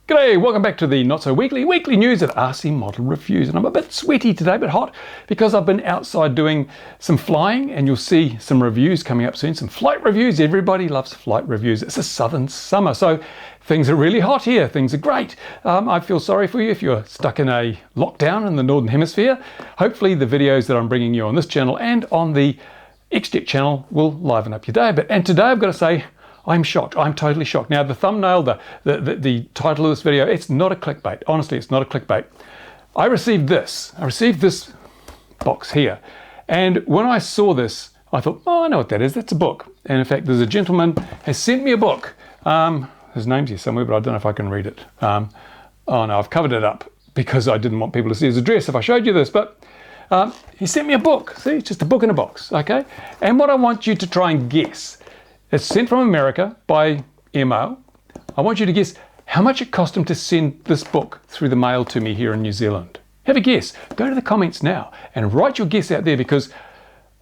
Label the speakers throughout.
Speaker 1: G'day, welcome back to the Not So weekly news at RC Model Reviews. And I'm a bit sweaty today, a bit hot, because I've been outside doing some flying, and you'll see some reviews coming up soon, some flight reviews. Everybody loves flight reviews. It's a southern summer, so things are really hot here. Things are great. I feel sorry for you if you're stuck in a lockdown in the Northern Hemisphere. Hopefully the videos that I'm bringing you on this channel and on the XJet channel will liven up your day a bit. And today I've got to say, I'm shocked. I'm totally shocked. Now, the thumbnail, the title of this video, it's not a clickbait. Honestly, it's not a clickbait. I received this box here. And when I saw this, I thought, oh, I know what that is. That's a book. And in fact, there's a gentleman has sent me a book. His name's here somewhere, but I don't know if I can read it. Oh no, I've covered it up because I didn't want people to see his address if I showed you this. But he sent me a book. See, it's just a book in a box, okay? And what I want you to try and guess, it's sent from America by email. I want you to guess how much it cost him to send this book through the mail to me here in New Zealand. Have a guess. Go to the comments now and write your guess out there, because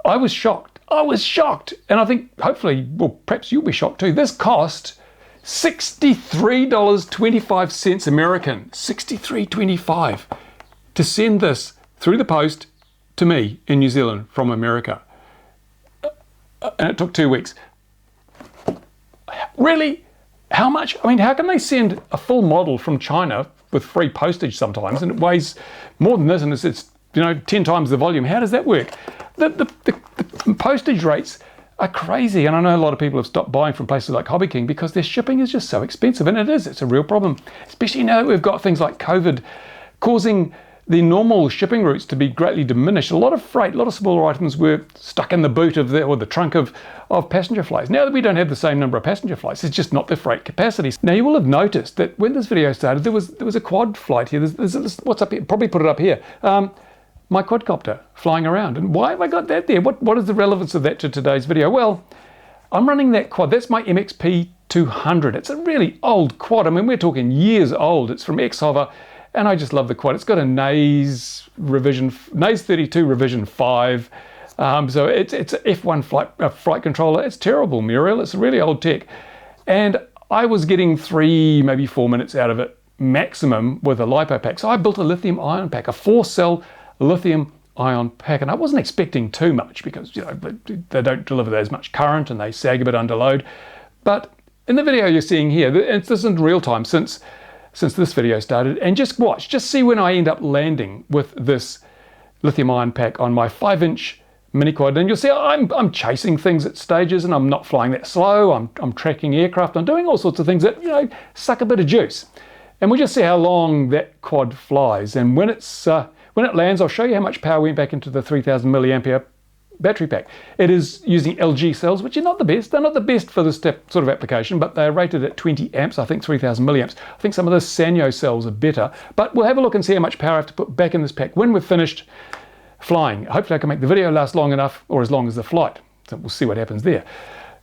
Speaker 1: I was shocked. I was shocked. And I think hopefully, well, perhaps you'll be shocked too. This cost $63.25 American, $63.25 to send this through the post to me in New Zealand from America. And it took 2 weeks. Really? How much? I mean, how can they send a full model from China with free postage sometimes, and it weighs more than this, and it's 10 times the volume? How does that work? The postage rates are crazy, and I know a lot of people have stopped buying from places like Hobby King because their shipping is just so expensive, and it's a real problem, especially now that we've got things like COVID causing the normal shipping routes to be greatly diminished. A lot of freight, a lot of smaller items were stuck in the boot of or the trunk of passenger flights. Now that we don't have the same number of passenger flights, it's just not the freight capacity. Now you will have noticed that when this video started, there was a quad flight here. There's what's up here? Probably put it up here. My quadcopter flying around. And why have I got that there? What is the relevance of that to today's video? Well, I'm running that quad. That's my MXP 200. It's a really old quad. I mean, we're talking years old. It's from X-Hover. And I just love the quad. It's got a Naze 32 revision 5. So it's an F1 flight controller. It's terrible, Muriel. It's a really old tech. And I was getting 3, maybe 4 minutes out of it maximum with a LiPo pack. So I built a lithium-ion pack, a 4-cell lithium-ion pack. And I wasn't expecting too much because they don't deliver as much current and they sag a bit under load. But in the video you're seeing here, this isn't real time since this video started, and just watch, just see when I end up landing with this lithium-ion pack on my 5-inch miniquad, and you'll see I'm chasing things at stages, and I'm not flying that slow. I'm tracking aircraft. I'm doing all sorts of things that suck a bit of juice, and we'll just see how long that quad flies. And when it lands, I'll show you how much power went back into the 3,000 milliampere battery pack. It is using LG cells, which are not the best. They're not the best for this sort of application, but they're rated at 20 amps, I think 3,000 milliamps. I think some of the Sanyo cells are better, but we'll have a look and see how much power I have to put back in this pack when we're finished flying. Hopefully I can make the video last long enough, or as long as the flight. So we'll see what happens there.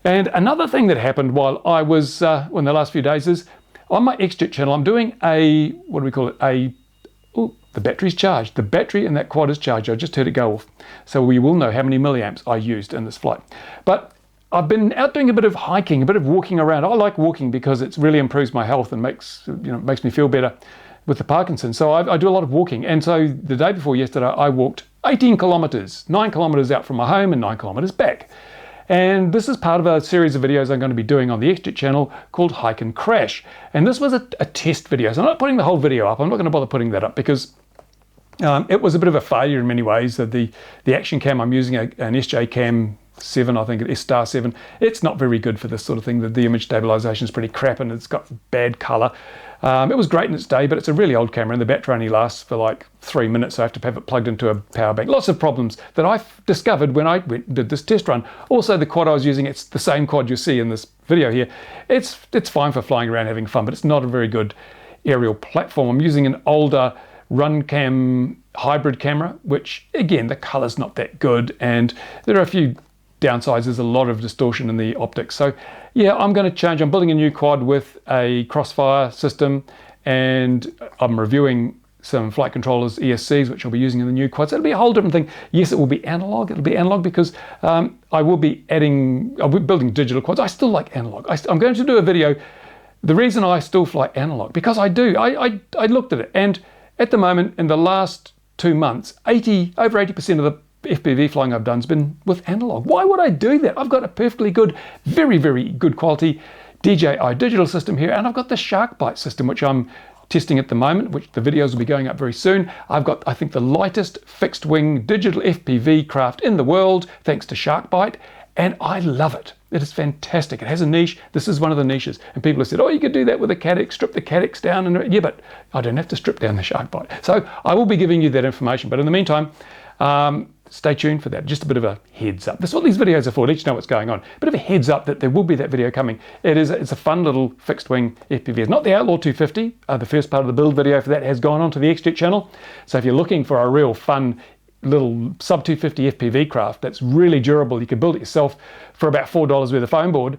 Speaker 1: And another thing that happened while I was, in the last few days, is on my XJet channel, I'm doing the battery's charged. The battery in that quad is charged. I just heard it go off. So we will know how many milliamps I used in this flight. But I've been out doing a bit of hiking, a bit of walking around. I like walking because it really improves my health and makes me feel better with the Parkinson's. So I do a lot of walking. And so the day before yesterday, I walked 18 kilometers, 9 kilometers out from my home and 9 kilometers back. And this is part of a series of videos I'm going to be doing on the XJet channel called Hike and Crash. And this was a test video. So I'm not putting the whole video up. I'm not going to bother putting that up because it was a bit of a failure in many ways. The action cam I'm using, an SJ Cam 7, I think it is Star 7. It's not very good for this sort of thing. The image stabilization is pretty crap and it's got bad color. It was great in its day, but it's a really old camera and the battery only lasts for like 3 minutes. So I have to have it plugged into a power bank. Lots of problems that I discovered when I did this test run. Also, the quad I was using, it's the same quad you see in this video here. It's fine for flying around having fun, but it's not a very good aerial platform. I'm using an older RunCam hybrid camera, which again, the color's not that good, and there are a few downsides. There's a lot of distortion in the optics. So yeah, I'm going to change. I'm building a new quad with a crossfire system, and I'm reviewing some flight controllers, ESCs, which I'll be using in the new quad. So it'll be a whole different thing. Yes, it will be analog. It'll be analog because I'll be building digital quads. I still like analog. I'm going to do a video The reason I still fly analog, because I do. I looked at it, and at the moment, in the last 2 months, over 80% of the FPV flying I've done has been with analog. Why would I do that? I've got a perfectly good, very, very good quality DJI digital system here, and I've got the SharkBite system, which I'm testing at the moment, which the videos will be going up very soon. I've got, I think, the lightest fixed wing digital FPV craft in the world, thanks to SharkBite, and I love it. It is fantastic. It has a niche. This is one of the niches. And people have said, oh, you could do that with a Cadex, strip the Cadex down. And yeah, but I don't have to strip down the SharkBite. So I will be giving you that information. But in the meantime, stay tuned for that. Just a bit of a heads up. That's what these videos are for. Let you know what's going on. A bit of a heads up that there will be that video coming. It's a fun little fixed wing FPV. It's not the Outlaw 250. The first part of the build video for that has gone onto the XJet channel. So if you're looking for a real fun little sub 250 FPV craft that's really durable, you can build it yourself for about $4 worth of foam board,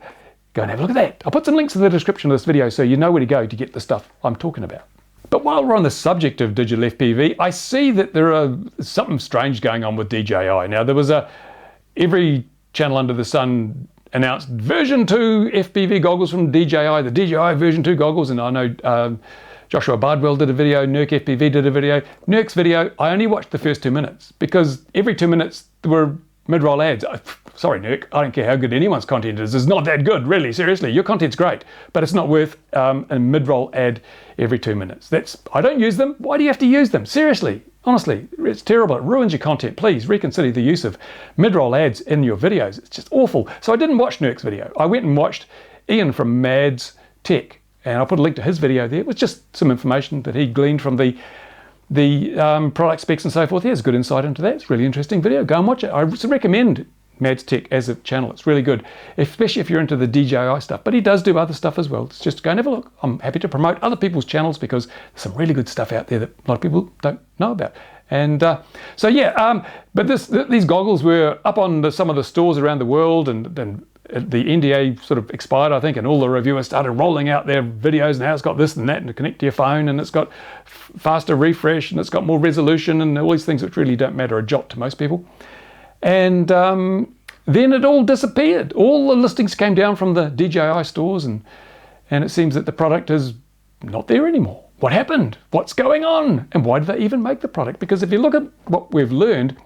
Speaker 1: go and have a look at that. I'll put some links in the description of this video so you know where to go to get the stuff I'm talking about. But while we're on the subject of digital FPV, I see that there are something strange going on with DJI. Now, there was every channel under the sun announced version 2 FPV goggles from DJI, the DJI version 2 goggles, and I know Joshua Bardwell did a video, Nurk FPV did a video. Nurk's video, I only watched the first 2 minutes because every 2 minutes there were mid-roll ads. Sorry, Nurk, I don't care how good anyone's content is. It's not that good, really, seriously. Your content's great, but it's not worth a mid-roll ad every 2 minutes. I don't use them. Why do you have to use them? Seriously, honestly, it's terrible. It ruins your content. Please reconsider the use of mid-roll ads in your videos. It's just awful. So I didn't watch Nurk's video. I went and watched Ian from Mads Tech. And I'll put a link to his video there. It was just some information that he gleaned from the product specs and so forth. He has good insight into that. It's a really interesting video. Go and watch it. I recommend Mads Tech as a channel. It's really good, especially if you're into the DJI stuff. But he does do other stuff as well. It's just go and have a look. I'm happy to promote other people's channels because there's some really good stuff out there that a lot of people don't know about. And so yeah, but these goggles were up on some of the stores around the world, and the NDA sort of expired, I think, and all the reviewers started rolling out their videos, and now it's got this and that, and to connect to your phone, and it's got faster refresh, and it's got more resolution, and all these things which really don't matter a jot to most people. And then it all disappeared. All the listings came down from the DJI stores, and it seems that the product is not there anymore. What happened? What's going on? And why did they even make the product? Because if you look at what we've learned,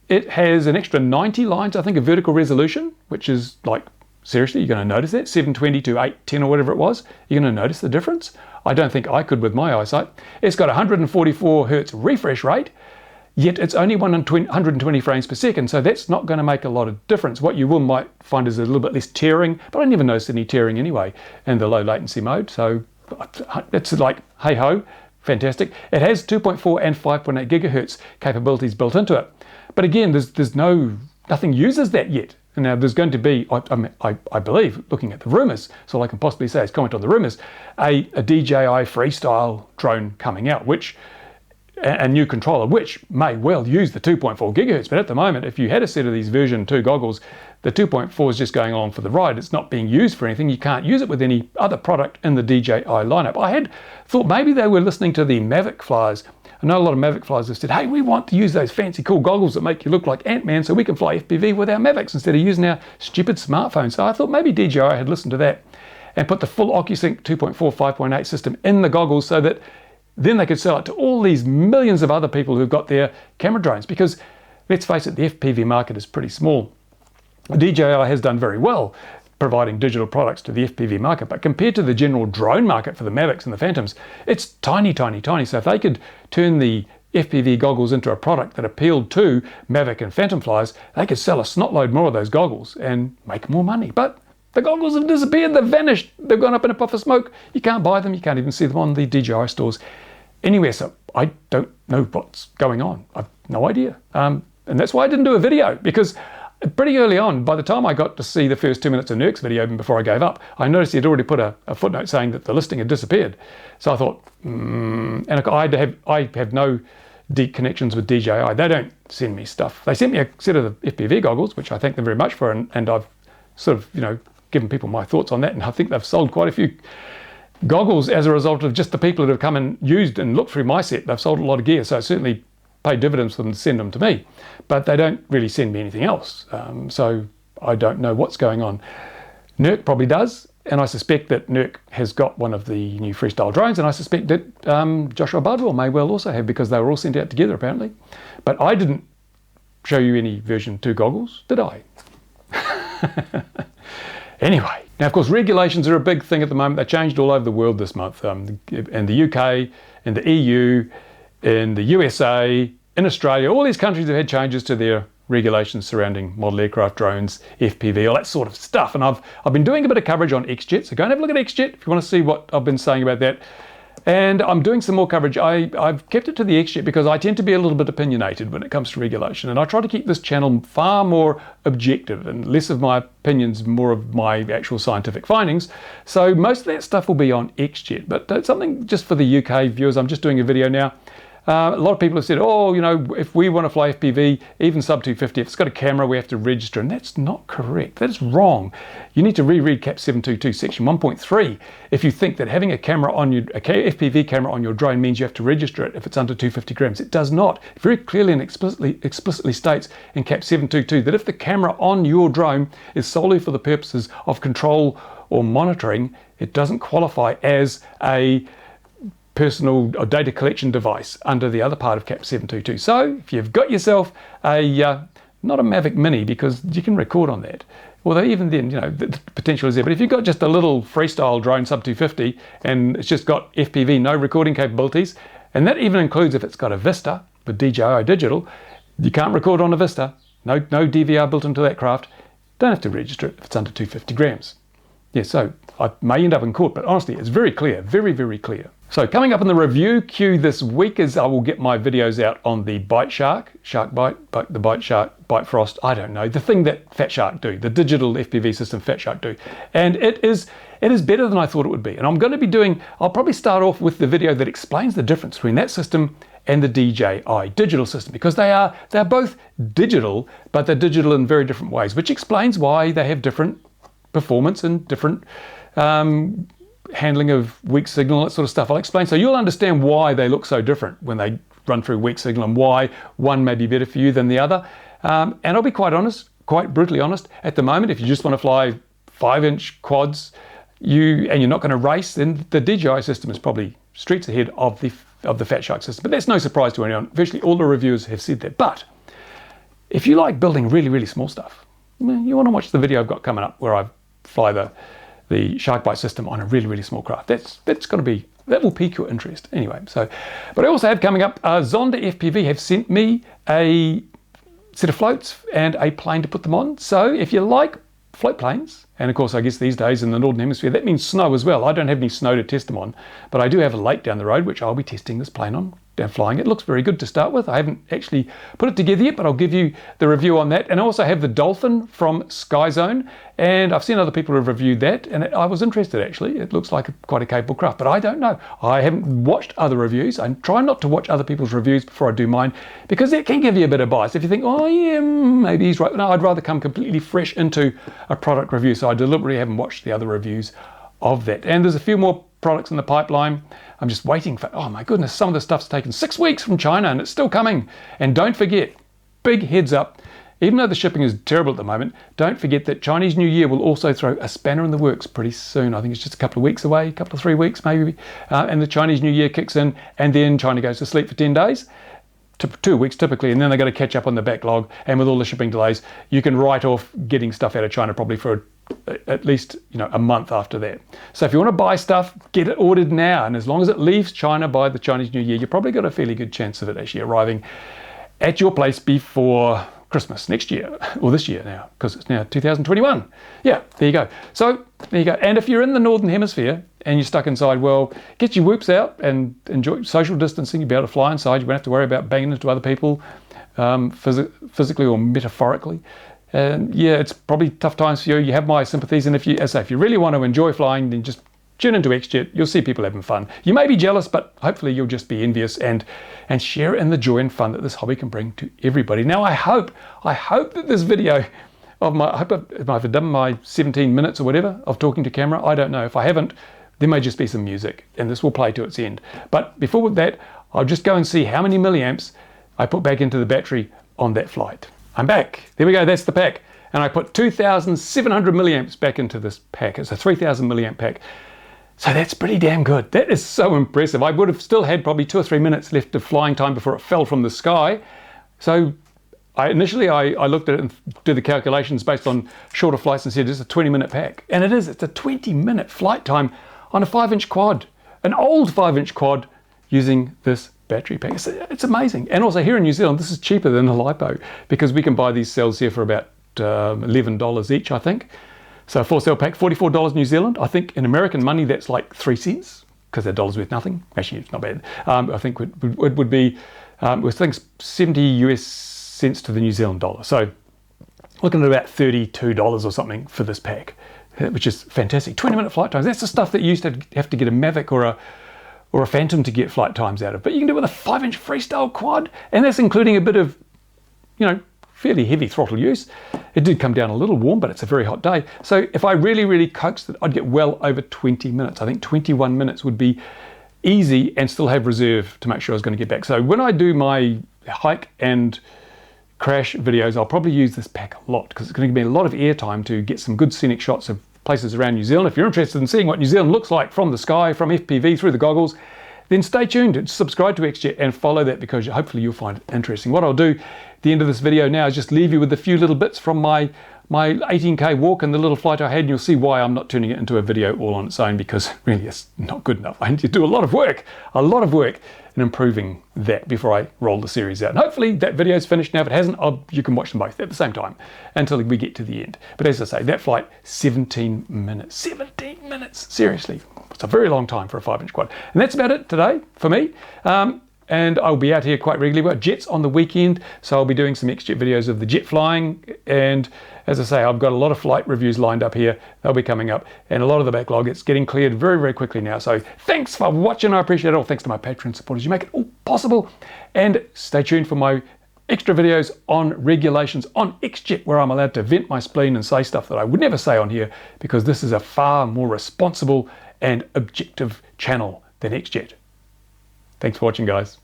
Speaker 1: it has an extra 90 lines, I think, of vertical resolution, which is like, seriously, you're going to notice that? 720 to 810 or whatever it was. You're going to notice the difference? I don't think I could with my eyesight. It's got 144 hertz refresh rate, yet it's only 120 frames per second, so that's not going to make a lot of difference. What you might find is a little bit less tearing, but I never noticed any tearing anyway in the low latency mode, so it's like, hey ho, fantastic. It has 2.4 and 5.8 gigahertz capabilities built into it. But again, there's nothing uses that yet. And now there's going to be, I believe, looking at the rumors, so all I can possibly say is comment on the rumors, a DJI freestyle drone coming out, which a new controller, which may well use the 2.4 gigahertz. But at the moment, if you had a set of these version 2 goggles, the 2.4 is just going on for the ride. It's not being used for anything. You can't use it with any other product in the DJI lineup. I had thought maybe they were listening to the Mavic flyers. I know a lot of Mavic flyers have said, hey, we want to use those fancy cool goggles that make you look like Ant-Man so we can fly FPV with our Mavics instead of using our stupid smartphones. So I thought maybe DJI had listened to that and put the full OcuSync 2.4, 5.8 system in the goggles so that then they could sell it to all these millions of other people who've got their camera drones. Because let's face it, the FPV market is pretty small. DJI has done very well providing digital products to the FPV market, but compared to the general drone market for the Mavics and the Phantoms, it's tiny, tiny, tiny. So if they could turn the FPV goggles into a product that appealed to Mavic and Phantom flyers, they could sell a snotload more of those goggles and make more money. But the goggles have disappeared, they've vanished, they've gone up in a puff of smoke. You can't buy them, you can't even see them on the DJI stores anywhere. So I don't know what's going on. I've no idea. And that's why I didn't do a video, because pretty early on, by the time I got to see the first 2 minutes of Nurk's video, even before I gave up, I noticed he'd already put a footnote saying that the listing had disappeared. So I thought, and I have no deep connections with DJI. They don't send me stuff. They sent me a set of the FPV goggles, which I thank them very much for, and I've sort of, given people my thoughts on that, and I think they've sold quite a few goggles as a result of just the people that have come and used and looked through my set. They've sold a lot of gear, so it certainly paid dividends for them to send them to me, but they don't really send me anything else. So I don't know what's going on. Nurk probably does. And I suspect that Nurk has got one of the new freestyle drones, and I suspect that Joshua Bardwell may well also have, because they were all sent out together apparently. But I didn't show you any version 2 goggles, did I? Anyway, now of course regulations are a big thing at the moment. They changed all over the world this month, in the UK, in the EU, in the USA, in Australia. All these countries have had changes to their regulations surrounding model aircraft, drones, FPV, all that sort of stuff. And I've been doing a bit of coverage on XJet, so go and have a look at XJet if you want to see what I've been saying about that. And I'm doing some more coverage. I've kept it to the XJet because I tend to be a little bit opinionated when it comes to regulation, and I try to keep this channel far more objective and less of my opinions, more of my actual scientific findings. So most of that stuff will be on XJet, but something just for the UK viewers. I'm just doing a video now. A lot of people have said, oh, you know, if we want to fly FPV, even sub 250, if it's got a camera, we have to register. And that's not correct. That's wrong. You need to reread CAP 722 section 1.3 if you think that having a camera on your, a FPV camera on your drone means you have to register it if it's under 250 grams. It does not. It very clearly and explicitly states in CAP 722 that if the camera on your drone is solely for the purposes of control or monitoring, it doesn't qualify as a personal or data collection device under the other part of CAP 722. So if you've got yourself a, not a Mavic Mini, because you can record on that, although even then, you know, the potential is there, but if you've got just a little freestyle drone sub 250 and it's just got FPV, no recording capabilities, and that even includes if it's got a Vista with DJI digital, you can't record on a Vista, no DVR built into that craft, don't have to register it if it's under 250 grams. Yeah, so I may end up in court, but honestly, it's very clear, very, very clear. So coming up in the review queue this week is I will get my videos out on the Bite Shark, the Bite Shark, Bite Frost, I don't know, the thing that Fat Shark do, the digital FPV system Fat Shark do. And it is better than I thought it would be. And I'm going to be doing, I'll probably start off with the video that explains the difference between that system and the DJI digital system, because they're both digital, but they're digital in very different ways, which explains why they have different performance and different handling of weak signal, that sort of stuff. I'll explain, so you'll understand why they look so different when they run through weak signal and why one may be better for you than the other. And I'll be quite honest, quite brutally honest, at the moment, if you just want to fly 5-inch quads, and you're not going to race, then the DJI system is probably streets ahead of the Fat Shark system. But that's no surprise to anyone. Virtually all the reviewers have said that. But if you like building really, really small stuff, you want to watch the video I've got coming up where I fly the Shark Bite system on a really, really small craft. That's going to be, that will pique your interest anyway. So, but I also have coming up, Zonda FPV have sent me a set of floats and a plane to put them on. So if you like float planes, and of course I guess these days in the Northern Hemisphere that means snow as well. I don't have any snow to test them on, but I do have a lake down the road which I'll be testing this plane on, flying. It looks very good to start with. I haven't actually put it together yet, but I'll give you the review on that. And I also have the Dolphin from Skyzone, and I've seen other people who have reviewed that, and I was interested actually. It looks like quite a capable craft, but I don't know. I haven't watched other reviews. I try not to watch other people's reviews before I do mine, because it can give you a bit of bias. If you think, oh yeah, maybe he's right. No, I'd rather come completely fresh into a product review, so I deliberately haven't watched the other reviews of that. And there's a few more products in the pipeline. I'm just waiting for, oh my goodness, some of the stuff's taken 6 weeks from China and it's still coming. And don't forget, big heads up, even though the shipping is terrible at the moment, don't forget that Chinese New Year will also throw a spanner in the works pretty soon. I think it's just a couple of weeks away, a couple of 3 weeks maybe. And the Chinese New Year kicks in, and then China goes to sleep for 10 days. 2 weeks typically, and then they're going to catch up on the backlog. And with all the shipping delays, you can write off getting stuff out of China probably for at least, you know, a month after that. So if you want to buy stuff, get it ordered now, and as long as it leaves China by the Chinese New Year, you've probably got a fairly good chance of it actually arriving at your place before Christmas next year, or this year now, because it's now 2021. Yeah, there you go. So there you go. And if you're in the Northern Hemisphere and you're stuck inside, well, get your whoops out and enjoy social distancing. You'll be able to fly inside. You won't have to worry about banging into other people physically or metaphorically. And yeah, it's probably tough times for you. You have my sympathies. And if you, as I say, if you really want to enjoy flying, then just tune into XJet. You'll see people having fun. You may be jealous, but hopefully you'll just be envious and share in the joy and fun that this hobby can bring to everybody. Now, I hope that this video of my, I hope I've done my 17 minutes or whatever of talking to camera. I don't know. If I haven't, there may just be some music and this will play to its end. But before that, I'll just go and see how many milliamps I put back into the battery on that flight. I'm back. There we go. That's the pack. and I put 2,700 milliamps back into this pack. It's a 3,000 milliamp pack. So that's pretty damn good. That is so impressive. I would have still had probably 2 or 3 minutes left of flying time before it fell from the sky. So initially I looked at it and did the calculations based on shorter flights and said it's a 20-minute pack. And it is. It's a 20-minute flight time on a 5-inch quad, an old 5-inch quad using this battery pack. It's amazing. And also here in New Zealand, this is cheaper than a LiPo because we can buy these cells here for about $11 each, I think. So a 4-cell pack, $44 New Zealand. I think in American money, that's like 3 cents because that dollar's worth nothing. Actually, it's not bad. I think it would be, I think 70 US cents to the New Zealand dollar. So looking at about $32 or something for this pack, which is fantastic. 20-minute flight times. That's the stuff that you used to have to get a Mavic or a Phantom to get flight times out of. But you can do it with a 5-inch freestyle quad, and that's including a bit of, fairly heavy throttle use. It did come down a little warm, but it's a very hot day. So if I really, really coaxed it, I'd get well over 20 minutes. I think 21 minutes would be easy and still have reserve to make sure I was going to get back. So when I do my hike and crash videos, I'll probably use this pack a lot because it's going to give me a lot of airtime to get some good scenic shots of places around New Zealand. If you're interested in seeing what New Zealand looks like from the sky, from FPV through the goggles, then stay tuned, subscribe to XJet and follow that because hopefully you'll find it interesting. What I'll do at the end of this video now is just leave you with a few little bits from my 18K walk and the little flight I had, and you'll see why I'm not turning it into a video all on its own because really it's not good enough. I need to do a lot of work in improving that before I roll the series out. And hopefully that video is finished now. If it hasn't, you can watch them both at the same time until we get to the end. But as I say, that flight, 17 minutes. 17 minutes, seriously. It's a very long time for a 5-inch quad. And that's about it today for me. And I'll be out here quite regularly. We've got jets on the weekend, so I'll be doing some XJet videos of the jet flying. And as I say, I've got a lot of flight reviews lined up here. They'll be coming up. And a lot of the backlog, it's getting cleared very, very quickly now. So thanks for watching. I appreciate it all. Thanks to my Patreon supporters. You make it all possible. And stay tuned for my extra videos on regulations on XJet, where I'm allowed to vent my spleen and say stuff that I would never say on here, because this is a far more responsible and objective channel than XJet. Thanks for watching, guys.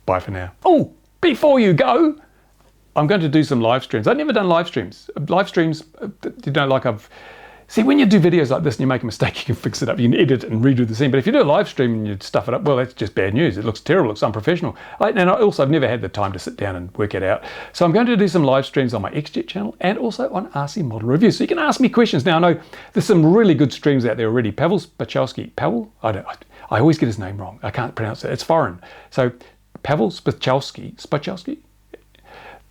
Speaker 1: Bye for now. Oh, before you go, I'm going to do some live streams. I've never done live streams. Live streams, see, when you do videos like this and you make a mistake, you can fix it up. You can edit and redo the scene. But if you do a live stream and you stuff it up, well, that's just bad news. It looks terrible, looks unprofessional. And I've never had the time to sit down and work it out. So I'm going to do some live streams on my XJet channel and also on RC Model Reviews. So you can ask me questions. Now, I know there's some really good streams out there already. Pawel Spychalski. Pawel? I always get his name wrong. I can't pronounce it. It's foreign. So Pawel Spychalski,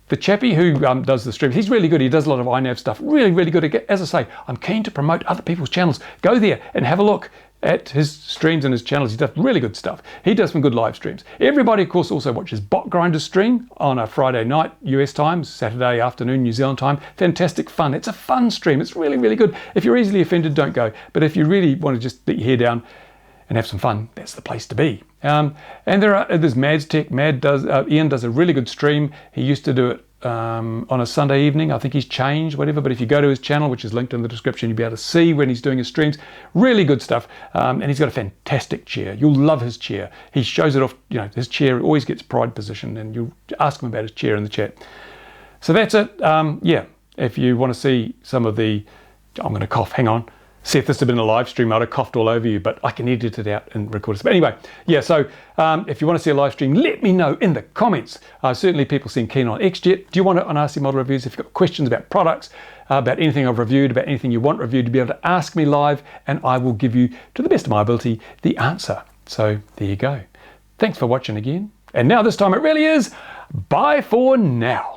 Speaker 1: the chappie who does the streams, he's really good. He does a lot of iNav stuff. Really, really good. As I say, I'm keen to promote other people's channels. Go there and have a look at his streams and his channels. He does really good stuff. He does some good live streams. Everybody, of course, also watches Bot Grinder's stream on a Friday night, US time, Saturday afternoon, New Zealand time. Fantastic fun. It's a fun stream. It's really, really good. If you're easily offended, don't go. But if you really want to just let your hair down and have some fun, that's the place to be. And there's Mad's Tech. Ian does a really good stream. He used to do it on a Sunday evening. I think he's changed, whatever. But if you go to his channel, which is linked in the description, you'll be able to see when he's doing his streams. Really good stuff. And he's got a fantastic chair. You'll love his chair. He shows it off. His chair always gets pride position, and you'll ask him about his chair in the chat. So that's it. Yeah. If you want to see some of the, I'm going to cough. Hang on. See, if this had been a live stream, I'd have coughed all over you, but I can edit it out and record it. But anyway, yeah, so if you want to see a live stream, let me know in the comments. Certainly people seem keen on XJet. Do you want it on RC Model Reviews? If you've got questions about products, about anything I've reviewed, about anything you want reviewed, to be able to ask me live, and I will give you, to the best of my ability, the answer. So there you go. Thanks for watching again. And now this time it really is bye for now.